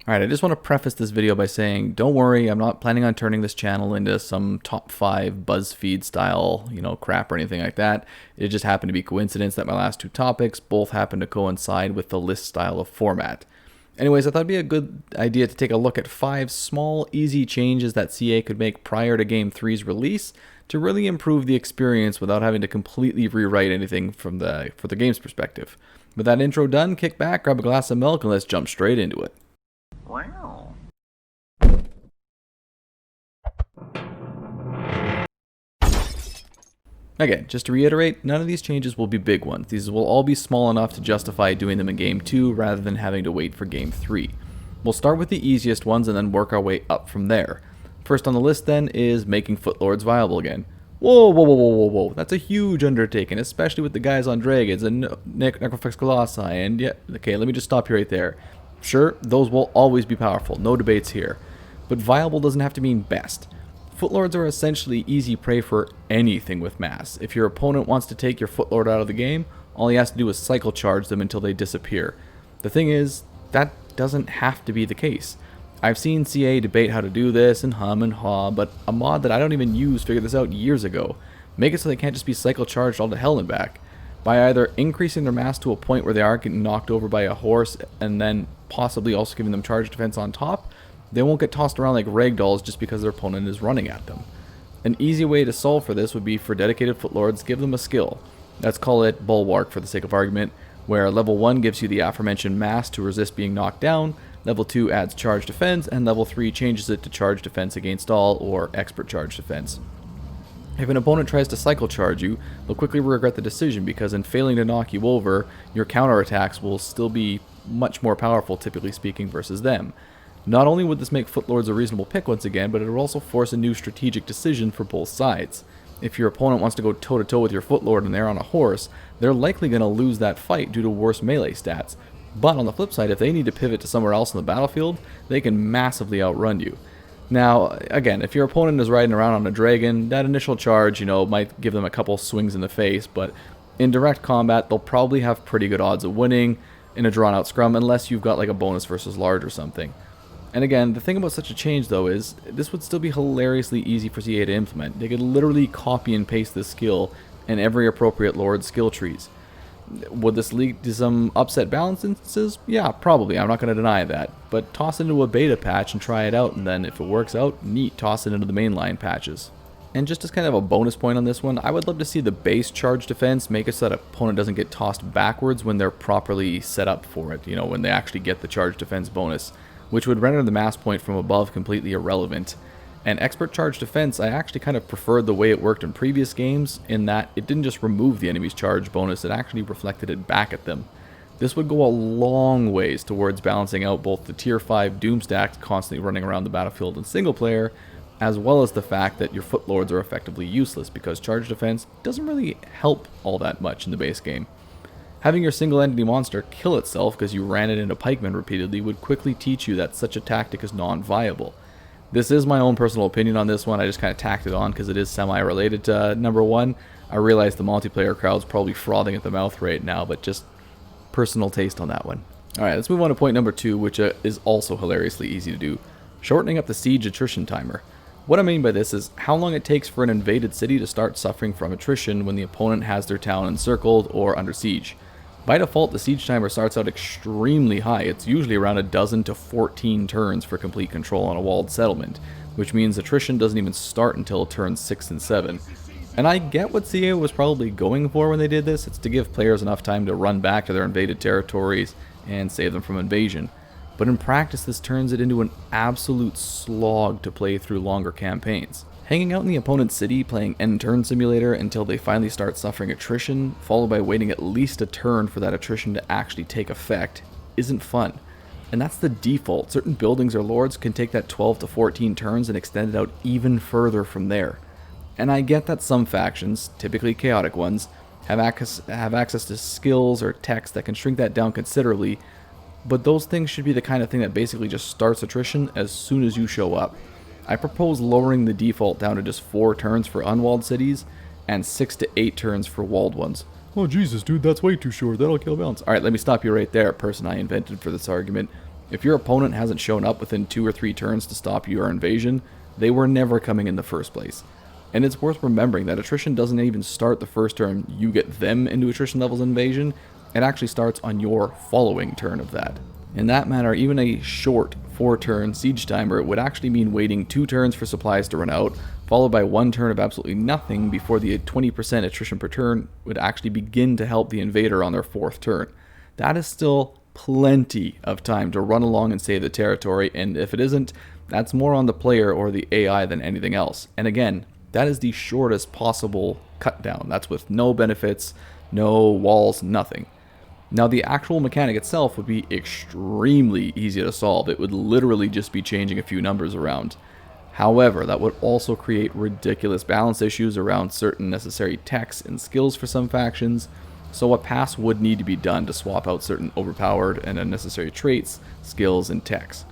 Alright, I just want to preface this video by saying, don't worry, I'm not planning on turning this channel into some top 5 BuzzFeed style, crap or anything like that. It just happened to be coincidence that my last two topics both happen to coincide with the list style of format. Anyways, I thought it'd be a good idea to take a look at 5 small, easy changes that CA could make prior to Game 3's release to really improve the experience without having to completely rewrite anything for the game's perspective. With that intro done, kick back, grab a glass of milk, and let's jump straight into it. Wow. Again, just to reiterate, none of these changes will be big ones. These will all be small enough to justify doing them in Game 2 rather than having to wait for Game 3. We'll start with the easiest ones and then work our way up from there. First on the list then is making Footlords viable again. Whoa, whoa, whoa, whoa, whoa, whoa. That's a huge undertaking, especially with the guys on Dragons and Necrofex Colossi, and yeah, okay, let me just stop you right there. Sure, those will always be powerful, no debates here. But viable doesn't have to mean best. Footlords are essentially easy prey for anything with mass. If your opponent wants to take your Footlord out of the game, all he has to do is cycle charge them until they disappear. The thing is, that doesn't have to be the case. I've seen CA debate how to do this and hum and haw, but a mod that I don't even use figured this out years ago. Make it so they can't just be cycle charged all to hell and back. By either increasing their mass to a point where they aren't getting knocked over by a horse and then possibly also giving them charge defense on top, they won't get tossed around like ragdolls just because their opponent is running at them. An easy way to solve for this would be for dedicated Footlords, give them a skill. Let's call it Bulwark for the sake of argument, where level 1 gives you the aforementioned mass to resist being knocked down, level 2 adds charge defense, and level 3 changes it to charge defense against all or expert charge defense. If an opponent tries to cycle charge you, they'll quickly regret the decision because in failing to knock you over, your counterattacks will still be much more powerful, typically speaking, versus them. Not only would this make Footlords a reasonable pick once again, but it would also force a new strategic decision for both sides. If your opponent wants to go toe-to-toe with your Footlord and they're on a horse, they're likely going to lose that fight due to worse melee stats. But on the flip side, if they need to pivot to somewhere else in the battlefield, they can massively outrun you. Now, again, if your opponent is riding around on a dragon, that initial charge, might give them a couple swings in the face, but in direct combat, they'll probably have pretty good odds of winning in a drawn-out scrum unless you've got like a bonus versus large or something. And again, the thing about such a change though is, this would still be hilariously easy for CA to implement. They could literally copy and paste this skill in every appropriate Lord skill trees. Would this lead to some upset balance instances? Yeah, probably. I'm not going to deny that. But toss it into a beta patch and try it out, and then if it works out, neat, toss it into the mainline patches. And just as kind of a bonus point on this one, I would love to see the base charge defense make it so that an opponent doesn't get tossed backwards when they're properly set up for it, when they actually get the charge defense bonus, which would render the mass point from above completely irrelevant. And expert charge defense, I actually kind of preferred the way it worked in previous games, in that it didn't just remove the enemy's charge bonus, it actually reflected it back at them. This would go a long ways towards balancing out both the tier 5 doom stacks constantly running around the battlefield in single player, as well as the fact that your Footlords are effectively useless because charge defense doesn't really help all that much in the base game. Having your single entity monster kill itself because you ran it into pikemen repeatedly would quickly teach you that such a tactic is non-viable. This is my own personal opinion on this one. I just kind of tacked it on because it is semi-related to number 1. I realize the multiplayer crowd's probably frothing at the mouth right now, but just personal taste on that one. Alright, let's move on to point number 2, which is also hilariously easy to do. Shortening up the siege attrition timer. What I mean by this is how long it takes for an invaded city to start suffering from attrition when the opponent has their town encircled or under siege. By default, the siege timer starts out extremely high. It's usually around a dozen to 14 turns for complete control on a walled settlement, which means attrition doesn't even start until turns 6 and 7. And I get what CA was probably going for when they did this. It's to give players enough time to run back to their invaded territories and save them from invasion. But in practice, this turns it into an absolute slog to play through longer campaigns. Hanging out in the opponent's city playing end turn simulator until they finally start suffering attrition, followed by waiting at least a turn for that attrition to actually take effect, isn't fun. And that's the default. Certain buildings or lords can take that 12 to 14 turns and extend it out even further from there. And I get that some factions, typically chaotic ones, have access to skills or techs that can shrink that down considerably, but those things should be the kind of thing that basically just starts attrition as soon as you show up. I propose lowering the default down to just 4 turns for unwalled cities and 6 to 8 turns for walled ones. Oh Jesus dude, that's way too short, that'll kill balance. Alright, let me stop you right there, person I invented for this argument. If your opponent hasn't shown up within 2 or 3 turns to stop your invasion, they were never coming in the first place. And it's worth remembering that attrition doesn't even start the first turn you get them into attrition levels invasion, it actually starts on your following turn of that. In that manner, even a short 4-turn siege timer would actually mean waiting 2 turns for supplies to run out, followed by 1 turn of absolutely nothing before the 20% attrition per turn would actually begin to help the invader on their 4th turn. That is still plenty of time to run along and save the territory, and if it isn't, that's more on the player or the AI than anything else. And again, that is the shortest possible cut down. That's with no benefits, no walls, nothing. Now the actual mechanic itself would be extremely easy to solve. It would literally just be changing a few numbers around. However, that would also create ridiculous balance issues around certain necessary techs and skills for some factions, so a pass would need to be done to swap out certain overpowered and unnecessary traits, skills, and techs.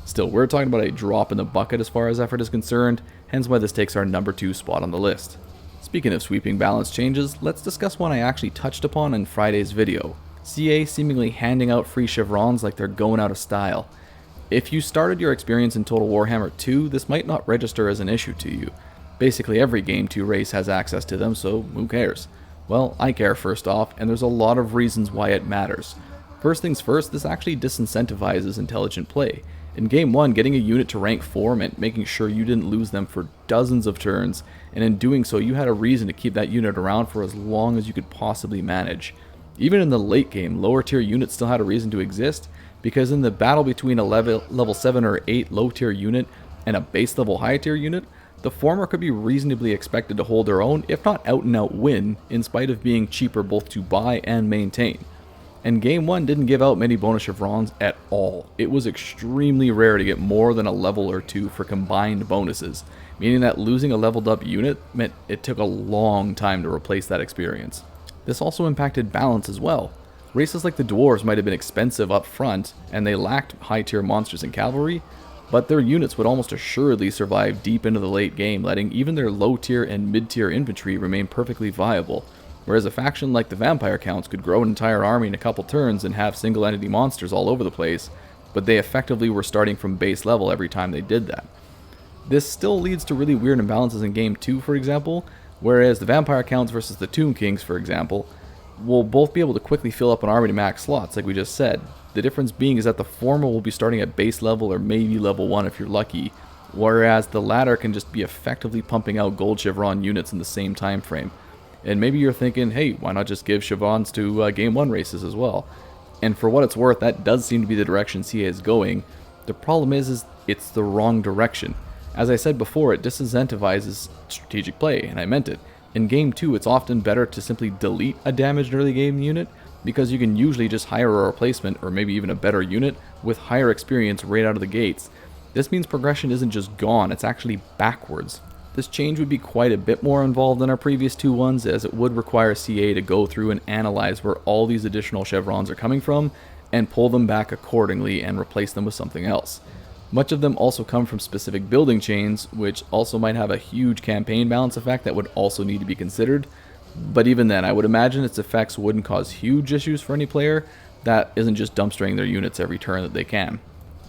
Still, we're talking about a drop in the bucket as far as effort is concerned, hence why this takes our number 2 spot on the list. Speaking of sweeping balance changes, let's discuss one I actually touched upon in Friday's video. CA seemingly handing out free chevrons like they're going out of style. If you started your experience in Total Warhammer 2, this might not register as an issue to you. Basically every Game 2 race has access to them, so who cares? Well, I care first off, and there's a lot of reasons why it matters. First things first, this actually disincentivizes intelligent play. In Game 1, getting a unit to rank 4 meant making sure you didn't lose them for dozens of turns, and in doing so you had a reason to keep that unit around for as long as you could possibly manage. Even in the late game, lower tier units still had a reason to exist, because in the battle between a level 7 or 8 low tier unit and a base level high tier unit, the former could be reasonably expected to hold their own, if not out and out win, in spite of being cheaper both to buy and maintain. And Game 1 didn't give out many bonus chevrons at all. It was extremely rare to get more than a level or 2 for combined bonuses, meaning that losing a leveled up unit meant it took a long time to replace that experience. This also impacted balance as well. Races like the Dwarves might have been expensive up front, and they lacked high tier monsters and cavalry, but their units would almost assuredly survive deep into the late game, letting even their low tier and mid tier infantry remain perfectly viable. Whereas a faction like the Vampire Counts could grow an entire army in a couple turns and have single entity monsters all over the place, but they effectively were starting from base level every time they did that. This still leads to really weird imbalances in Game 2, for example, whereas the Vampire Counts versus the Tomb Kings, for example, will both be able to quickly fill up an army to max slots, like we just said. The difference being is that the former will be starting at base level or maybe level 1 if you're lucky, whereas the latter can just be effectively pumping out gold chevron units in the same time frame. And maybe you're thinking, hey, why not just give chevrons to Game 1 races as well? And for what it's worth, that does seem to be the direction CA is going. The problem is it's the wrong direction. As I said before, it disincentivizes strategic play, and I meant it. In Game 2, it's often better to simply delete a damaged early game unit, because you can usually just hire a replacement, or maybe even a better unit, with higher experience right out of the gates. This means progression isn't just gone, it's actually backwards. This change would be quite a bit more involved than our previous 2 ones, as it would require CA to go through and analyze where all these additional chevrons are coming from, and pull them back accordingly and replace them with something else. Much of them also come from specific building chains, which also might have a huge campaign balance effect that would also need to be considered. But even then, I would imagine its effects wouldn't cause huge issues for any player that isn't just dumpstering their units every turn that they can.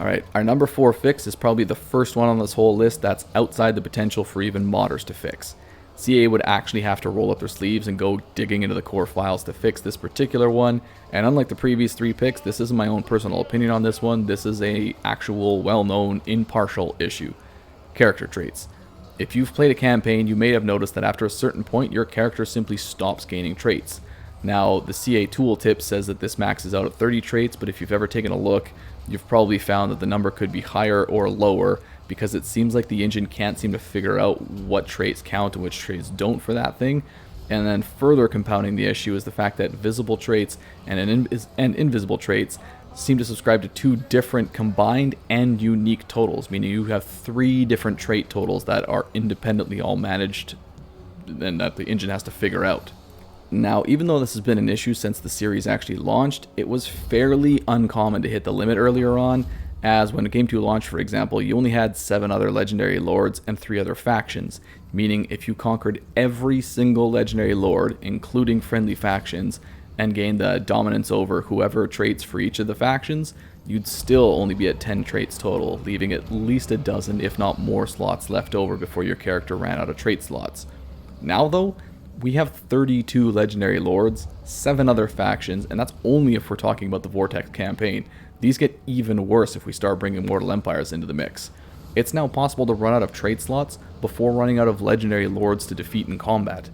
Alright, our number 4 fix is probably the first one on this whole list that's outside the potential for even modders to fix. CA would actually have to roll up their sleeves and go digging into the core files to fix this particular one, and unlike the previous 3 picks, this isn't my own personal opinion on this one, this is a actual well-known impartial issue. Character traits. If you've played a campaign, you may have noticed that after a certain point, your character simply stops gaining traits. Now, the CA tooltip says that this maxes out at 30 traits, but if you've ever taken a look, you've probably found that the number could be higher or lower, because it seems like the engine can't seem to figure out what traits count and which traits don't for that thing. And then further compounding the issue is the fact that visible traits and invisible traits seem to subscribe to 2 different combined and unique totals, meaning you have 3 different trait totals that are independently all managed and that the engine has to figure out. Now, even though this has been an issue since the series actually launched, it was fairly uncommon to hit the limit earlier on, as when Game 2 launched, for example, you only had 7 other legendary lords and 3 other factions, meaning if you conquered every single legendary lord, including friendly factions, and gained the dominance over whoever traits for each of the factions, you'd still only be at 10 traits total, leaving at least a dozen, if not more, slots left over before your character ran out of trait slots. Now though, we have 32 legendary lords, 7 other factions, and that's only if we're talking about the Vortex campaign. These get even worse if we start bringing Mortal Empires into the mix. It's now possible to run out of trait slots before running out of legendary lords to defeat in combat.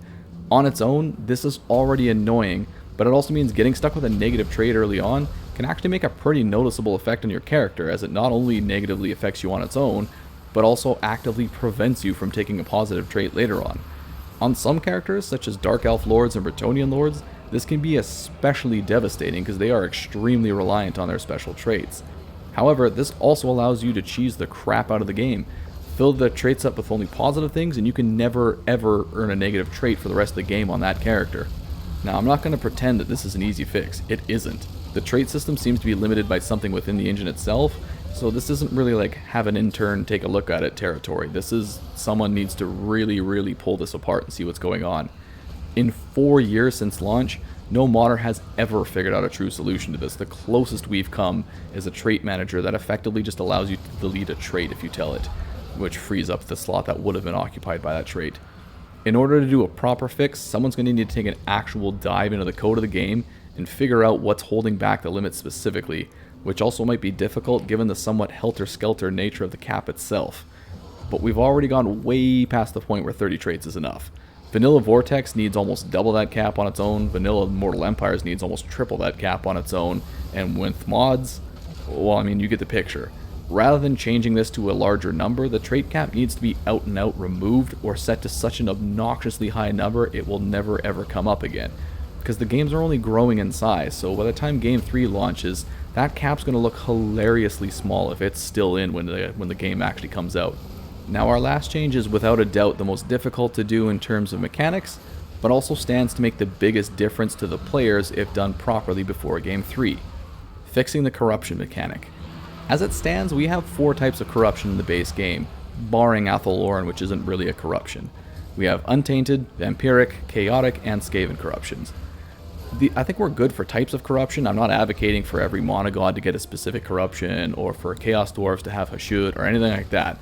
On its own, this is already annoying, but it also means getting stuck with a negative trait early on can actually make a pretty noticeable effect on your character, as it not only negatively affects you on its own, but also actively prevents you from taking a positive trait later on. On some characters, such as Dark Elf Lords and Bretonnian Lords, this can be especially devastating because they are extremely reliant on their special traits. However, this also allows you to cheese the crap out of the game. Fill the traits up with only positive things and you can never ever earn a negative trait for the rest of the game on that character. Now, I'm not going to pretend that this is an easy fix. It isn't. The trait system seems to be limited by something within the engine itself, so this isn't really like have an intern take a look at it territory. This is someone needs to really pull this apart and see what's going on. In 4 years since launch, no modder has ever figured out a true solution to this. The closest we've come is a trait manager that effectively just allows you to delete a trait if you tell it, which frees up the slot that would have been occupied by that trait. In order to do a proper fix, someone's going to need to take an actual dive into the code of the game and figure out what's holding back the limits specifically, which also might be difficult given the somewhat helter-skelter nature of the cap itself. But we've already gone way past the point where 30 traits is enough. Vanilla Vortex needs almost double that cap on its own, Vanilla Mortal Empires needs almost triple that cap on its own, and with mods, well, I mean, you get the picture. Rather than changing this to a larger number, the trait cap needs to be out and out removed or set to such an obnoxiously high number it will never ever come up again. Because the games are only growing in size, so by the time Game 3 launches, that cap's going to look hilariously small if it's still in when the game actually comes out. Now, our last change is without a doubt the most difficult to do in terms of mechanics, but also stands to make the biggest difference to the players if done properly before Game 3. Fixing the corruption mechanic. As it stands, we have 4 types of corruption in the base game, barring Athel-Loren, which isn't really a corruption. We have Untainted, Vampiric, Chaotic, and Skaven corruptions. I think we're good for types of corruption. I'm not advocating for every monogod to get a specific corruption, or for Chaos Dwarves to have Hashut, or anything like that.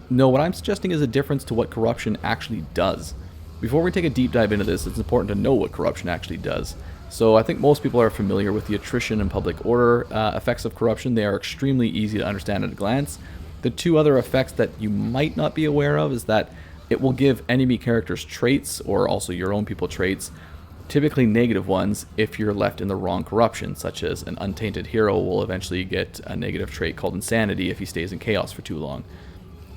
No, what I'm suggesting is a difference to what corruption actually does. Before we take a deep dive into this, it's important to know what corruption actually does. So I think most people are familiar with the attrition and public order effects of corruption. They are extremely easy to understand at a glance. The 2 other effects that you might not be aware of is that it will give enemy characters traits, or also your own people traits, typically negative ones if you're left in the wrong corruption, such as an Untainted hero will eventually get a negative trait called Insanity if he stays in Chaos for too long.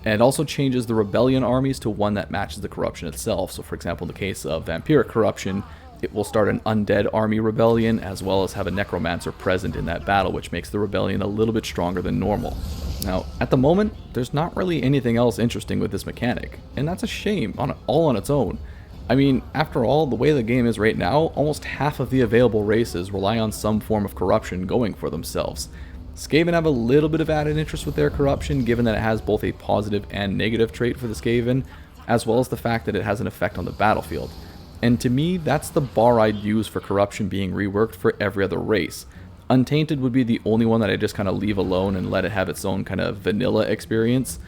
And it also changes the Rebellion armies to one that matches the corruption itself. So for example, in the case of Vampiric corruption, it will start an Undead army rebellion, as well as have a Necromancer present in that battle, which makes the rebellion a little bit stronger than normal. Now, at the moment, there's not really anything else interesting with this mechanic, and that's a shame, all on its own. I mean, after all, the way the game is right now, almost half of the available races rely on some form of corruption going for themselves. Skaven have a little bit of added interest with their corruption, given that it has both a positive and negative trait for the Skaven, as well as the fact that it has an effect on the battlefield. And to me, that's the bar I'd use for corruption being reworked for every other race. Untainted would be the only one that I just kind of leave alone and let it have its own kind of vanilla experience,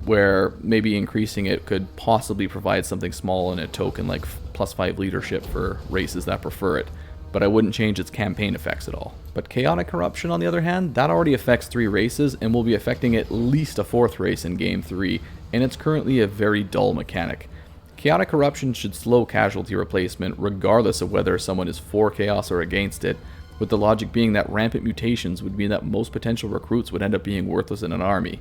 where maybe increasing it could possibly provide something small in a token like +5 leadership for races that prefer it, but I wouldn't change its campaign effects at all. But Chaotic Corruption, on the other hand, that already affects 3 races and will be affecting at least a 4th race in Game 3, and it's currently a very dull mechanic. Chaotic Corruption should slow casualty replacement regardless of whether someone is for Chaos or against it, with the logic being that rampant mutations would mean that most potential recruits would end up being worthless in an army.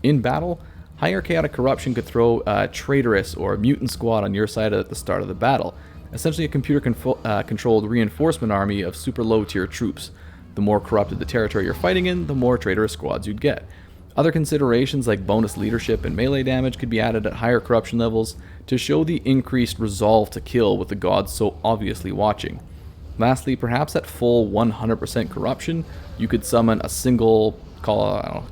In battle, higher Chaotic Corruption could throw a Traitorous or a Mutant squad on your side at the start of the battle, essentially a computer-controlled reinforcement army of super low-tier troops. The more corrupted the territory you're fighting in, the more Traitorous squads you'd get. Other considerations like bonus leadership and melee damage could be added at higher corruption levels to show the increased resolve to kill with the gods so obviously watching. Lastly, perhaps at full 100% corruption, you could summon a single,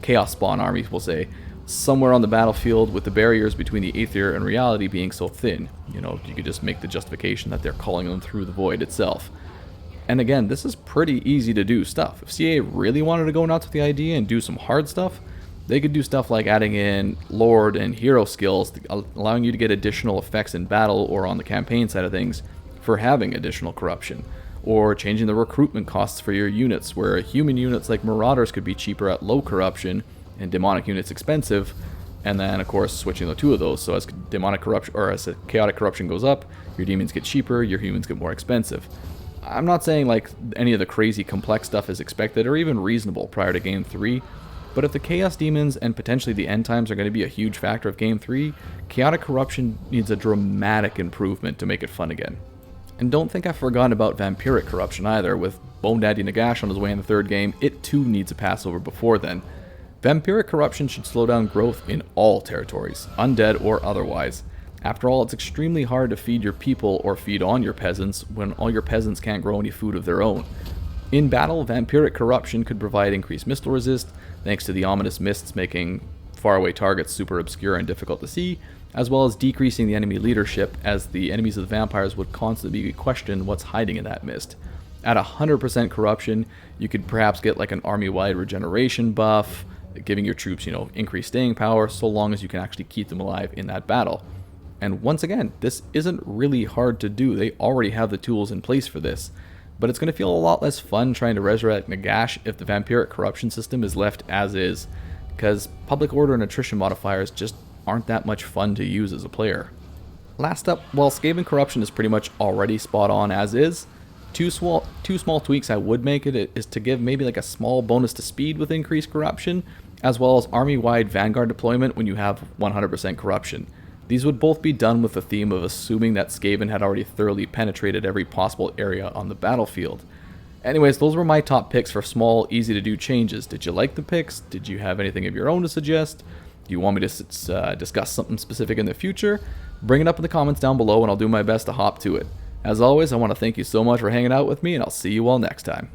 chaos spawn army, we'll say, somewhere on the battlefield with the barriers between the aether and reality being so thin. You could just make the justification that they're calling them through the void itself. And again, this is pretty easy to do stuff. If CA really wanted to go nuts with the idea and do some hard stuff, they could do stuff like adding in Lord and hero skills, allowing you to get additional effects in battle or on the campaign side of things for having additional corruption, or changing the recruitment costs for your units, where human units like Marauders could be cheaper at low corruption and demonic units expensive, and then of course switching the two of those, so as demonic corruption or as chaotic corruption goes up, your demons get cheaper, your humans get more expensive. I'm not saying like any of the crazy complex stuff is expected or even reasonable prior to Game 3, but if the Chaos Demons and potentially the End Times are going to be a huge factor of Game 3, Chaotic Corruption needs a dramatic improvement to make it fun again. And don't think I've forgotten about Vampiric Corruption either. With Bone Daddy Nagash on his way in the third game, it too needs a passover before then. Vampiric Corruption should slow down growth in all territories, undead or otherwise. After all, it's extremely hard to feed your people or feed on your peasants when all your peasants can't grow any food of their own. In battle, Vampiric Corruption could provide increased missile resist, thanks to the ominous mists making faraway targets super obscure and difficult to see, as well as decreasing the enemy leadership, as the enemies of the vampires would constantly question what's hiding in that mist. At 100% corruption, you could perhaps get like an army-wide regeneration buff, giving your troops, increased staying power, so long as you can actually keep them alive in that battle. And once again, this isn't really hard to do. They already have the tools in place for this. But it's going to feel a lot less fun trying to resurrect Nagash if the Vampiric Corruption system is left as is, because public order and attrition modifiers just aren't that much fun to use as a player. Last up, while Skaven Corruption is pretty much already spot on as is, two small tweaks I would make it is to give maybe like a small bonus to speed with increased corruption, as well as army-wide Vanguard deployment when you have 100% corruption. These would both be done with the theme of assuming that Skaven had already thoroughly penetrated every possible area on the battlefield. Anyways, those were my top picks for small, easy to do changes. Did you like the picks? Did you have anything of your own to suggest? Do you want me to discuss something specific in the future? Bring it up in the comments down below and I'll do my best to hop to it. As always, I want to thank you so much for hanging out with me, and I'll see you all next time.